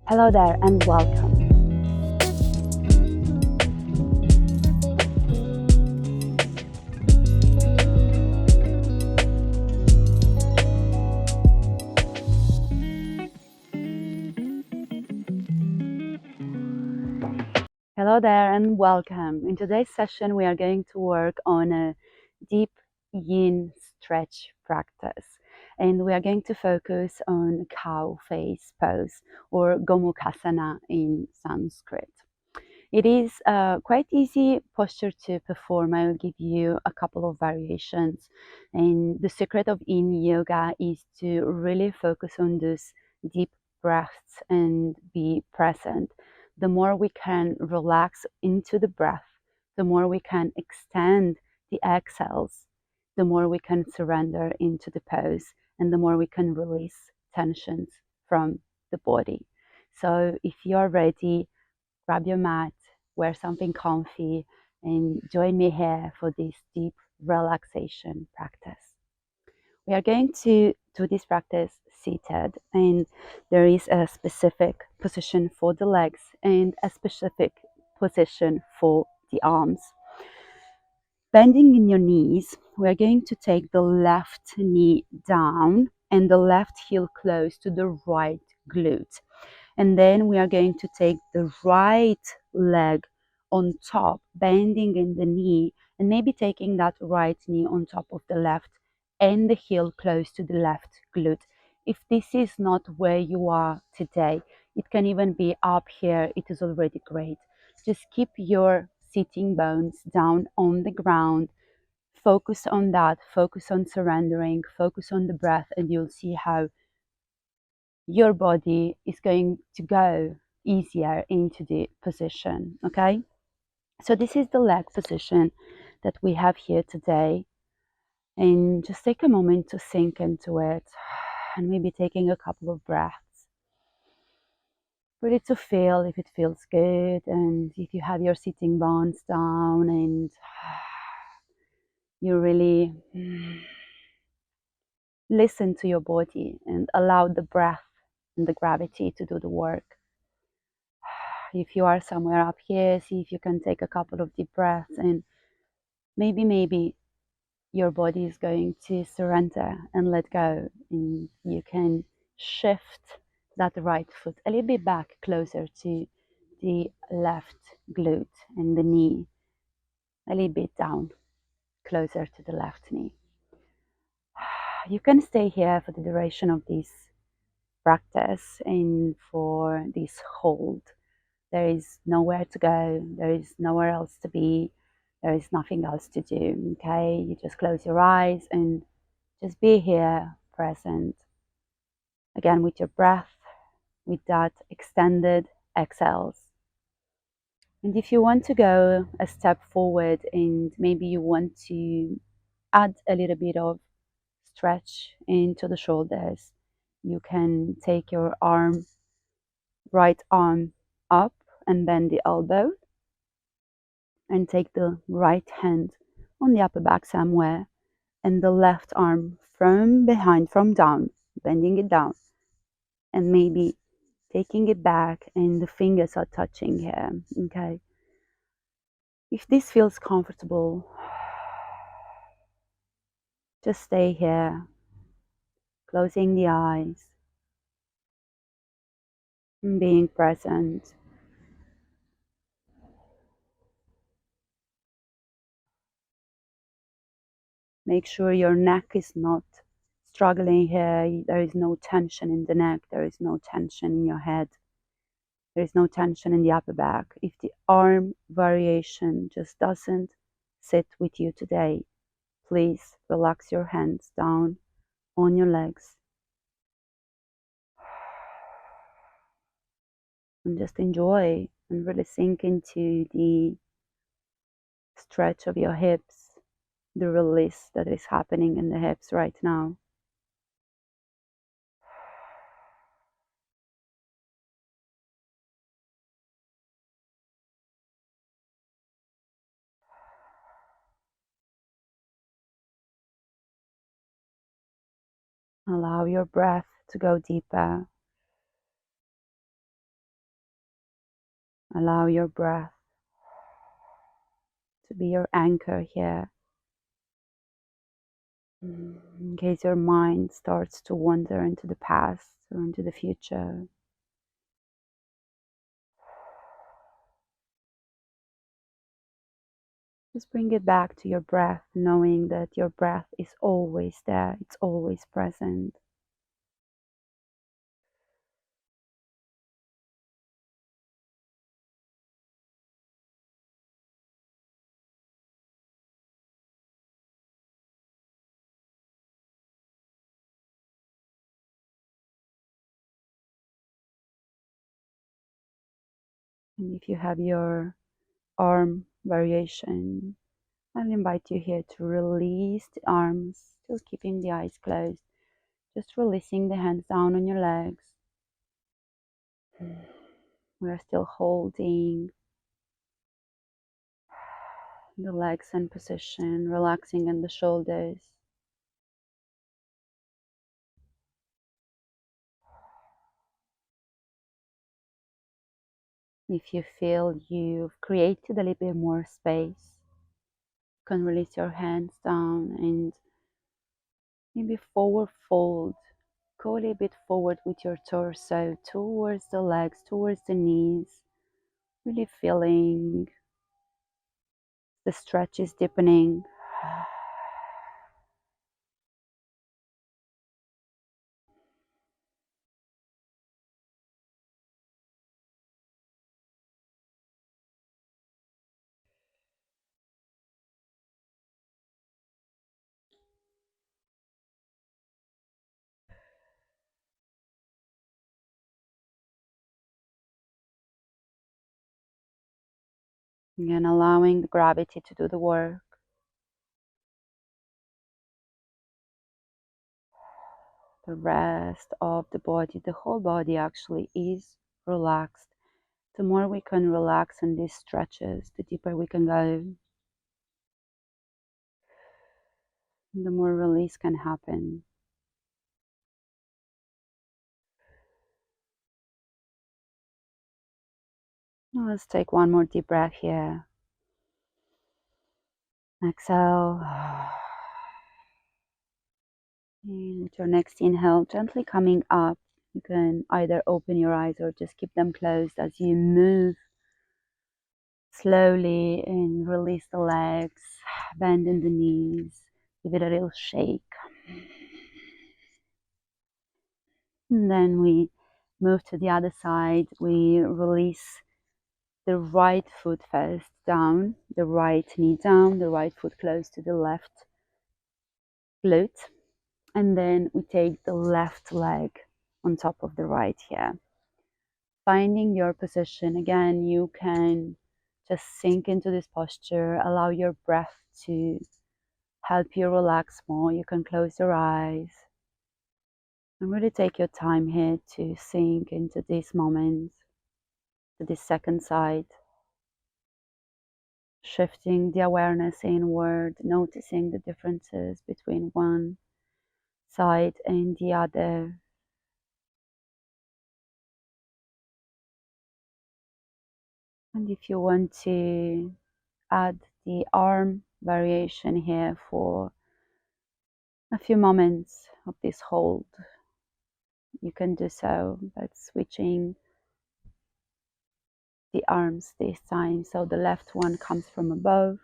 Hello there and welcome. Hello there and welcome. In today's session, we are going to work on a deep yin stretch practice. And we are going to focus on cow face pose or Gomukhasana in Sanskrit. It is a quite easy posture to perform. I will give you a couple of variations. And the secret of Yin Yoga is to really focus on those deep breaths and be present. The more we can relax into the breath, the more we can extend the exhales, the more we can surrender into the pose, and the more we can release tensions from the body. So if you're ready, grab your mat, wear something comfy, and join me here for this deep relaxation practice. We are going to do this practice seated, and there is a specific position for the legs and a specific position for the arms. Bending in your knees, we are going to take the left knee down and the left heel close to the right glute. And then we are going to take the right leg on top, bending in the knee, and maybe taking that right knee on top of the left and the heel close to the left glute. If this is not where you are today, it can even be up here. It is already great. Just keep your sitting bones down on the ground. Focus on that. Focus on surrendering. Focus on the breath, and you'll see how your body is going to go easier into the position. Okay, so this is the leg position that we have here today, and just take a moment to sink into it and maybe taking a couple of breaths really to feel if it feels good, and if you have your sitting bones down and you really listen to your body and allow the breath and the gravity to do the work. If you are somewhere up here, see if you can take a couple of deep breaths, and maybe your body is going to surrender and let go, and you can shift that right foot a little bit back closer to the left glute and the knee, a little bit down closer to the left knee. You can stay here for the duration of this practice and for this hold. There is nowhere to go, there is nowhere else to be, there is nothing else to do. Okay, you just close your eyes and just be here present again with your breath, with that extended exhales. And if you want to go a step forward and maybe you want to add a little bit of stretch into the shoulders, you can take your right arm up and bend the elbow, and take the right hand on the upper back somewhere, and the left arm from behind, from down, bending it down, and maybe taking it back, and the fingers are touching here. Okay, if this feels comfortable, just stay here, closing the eyes and being present. Make sure your neck is not struggling here. There is no tension in the neck, there is no tension in your head, there is no tension in the upper back. If the arm variation just doesn't sit with you today, please relax your hands down on your legs and just enjoy and really sink into the stretch of your hips, the release that is happening in the hips right now. Allow your breath to go deeper. Allow your breath to be your anchor here. In case your mind starts to wander into the past or into the future, just bring it back to your breath, knowing that your breath is always there, it's always present. And if you have your arm variation, I'll invite you here to release the arms, still keeping the eyes closed, just releasing the hands down on your legs. We're still holding the legs in position, relaxing in the shoulders. If you feel you've created a little bit more space, you can release your hands down and maybe forward fold. Go a little bit forward with your torso towards the legs, towards the knees, really feeling the stretch is deepening. Again, allowing the gravity to do the work. The rest of the body, the whole body actually is relaxed. The more we can relax in these stretches, the deeper we can go. The more release can happen. Now let's take one more deep breath here. Exhale. And with your next inhale, gently coming up, you can either open your eyes or just keep them closed as you move slowly and release the legs, bend in the knees, give it a little shake. And then we move to the other side. We release the right foot first down, the right knee down, the right foot close to the left glute. And then we take the left leg on top of the right here. Finding your position. Again, you can just sink into this posture, allow your breath to help you relax more. You can close your eyes and really take your time here to sink into this moment, to this second side. Shifting the awareness inward, noticing the differences between one side and the other. And if you want to add the arm variation here for a few moments of this hold, you can do so, but switching the arms this time. So the left one comes from above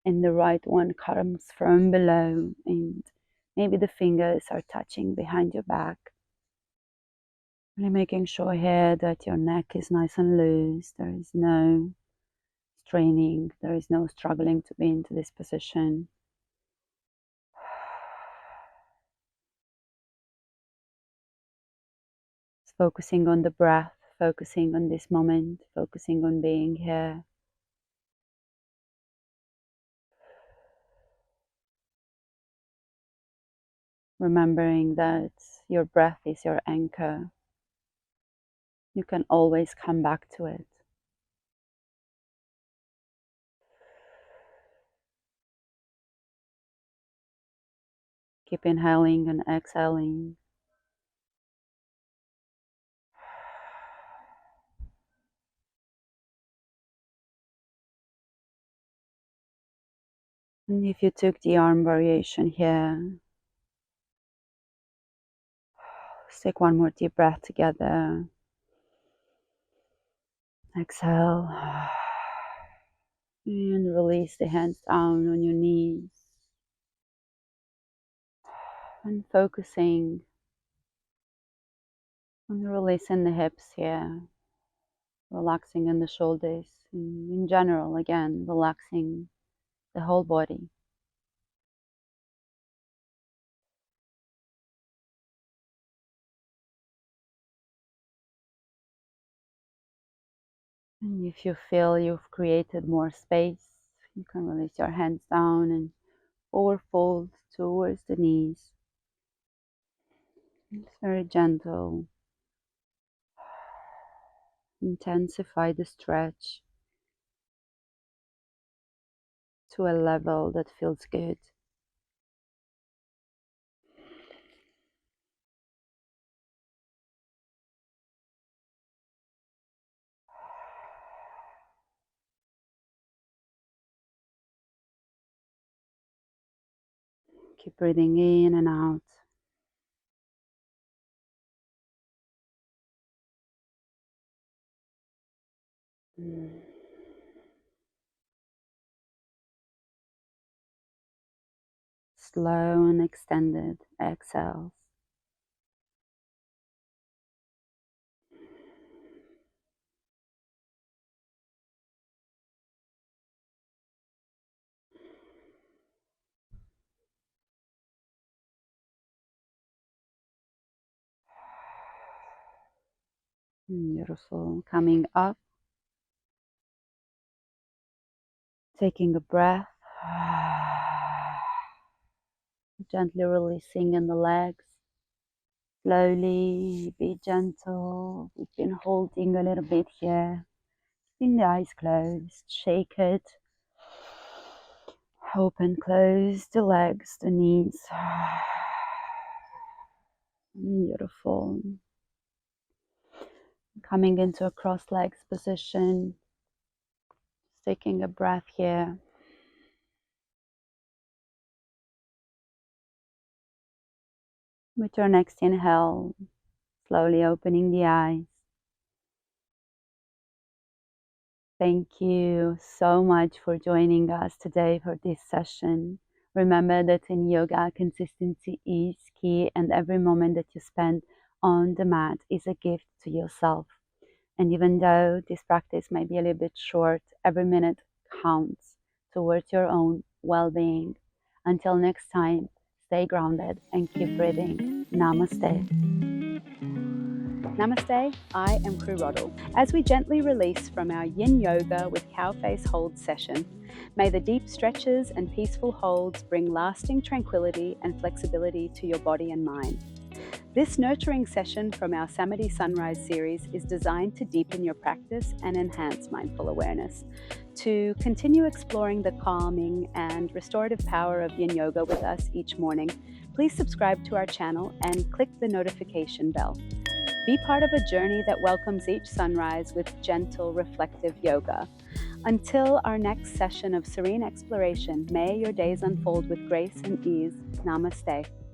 and the right one comes from below, and maybe the fingers are touching behind your back. Really making sure here that your neck is nice and loose. There is no straining, there is no struggling to be into this position. Just focusing on the breath, focusing on this moment, focusing on being here. Remembering that your breath is your anchor. You can always come back to it. Keep inhaling and exhaling. And if you took the arm variation here, let's take one more deep breath together. Exhale. And release the hands down on your knees. And focusing on releasing the hips here. Relaxing in the shoulders. In general, again, relaxing the whole body. And if you feel you've created more space, you can release your hands down and forward fold towards the knees. It's very gentle. Intensify the stretch to a level that feels good. Keep breathing in and out. Slow and extended exhales. Beautiful. Coming up, taking a breath, gently releasing in the legs. Slowly, be gentle. We've been holding a little bit here. Keeping the eyes closed, shake it. Open, close the legs, the knees. Beautiful. Coming into a cross legs position. Just taking a breath here. With your next inhale, slowly opening the eyes. Thank you so much for joining us today for this session. Remember that in yoga, consistency is key, and every moment that you spend on the mat is a gift to yourself. And even though this practice may be a little bit short, every minute counts towards your own well-being. Until next time, stay grounded and keep breathing. Namaste. Namaste, I am Crew Roddle. As we gently release from our Yin Yoga with cow face hold session, may the deep stretches and peaceful holds bring lasting tranquility and flexibility to your body and mind. This nurturing session from our Samahdee Sunrise series is designed to deepen your practice and enhance mindful awareness. To continue exploring the calming and restorative power of Yin Yoga with us each morning, please subscribe to our channel and click the notification bell. Be part of a journey that welcomes each sunrise with gentle, reflective yoga. Until our next session of serene exploration, may your days unfold with grace and ease. Namaste.